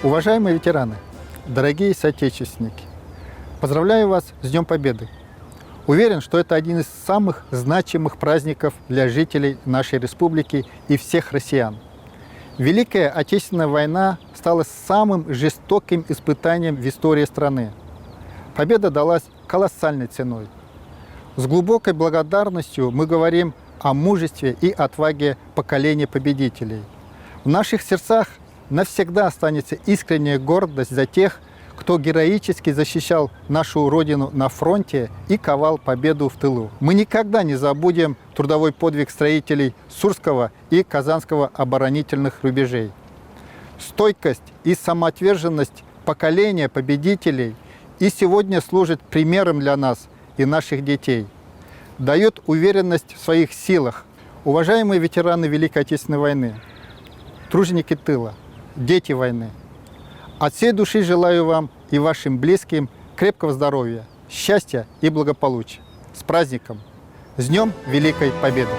Уважаемые ветераны, дорогие соотечественники, поздравляю вас с Днем Победы. Уверен, что это один из самых значимых праздников для жителей нашей республики и всех россиян. Великая Отечественная война стала самым жестоким испытанием в истории страны. Победа далась колоссальной ценой. С глубокой благодарностью мы говорим о мужестве и отваге поколения победителей. В наших сердцах навсегда останется искренняя гордость за тех, кто героически защищал нашу Родину на фронте и ковал победу в тылу. Мы никогда не забудем трудовой подвиг строителей Сурского и Казанского оборонительных рубежей. Стойкость и самоотверженность поколения победителей и сегодня служит примером для нас и наших детей. Дает уверенность в своих силах. Уважаемые ветераны Великой Отечественной войны, труженики тыла, дети войны, от всей души желаю вам и вашим близким крепкого здоровья, счастья и благополучия. С праздником! С Днем Великой Победы!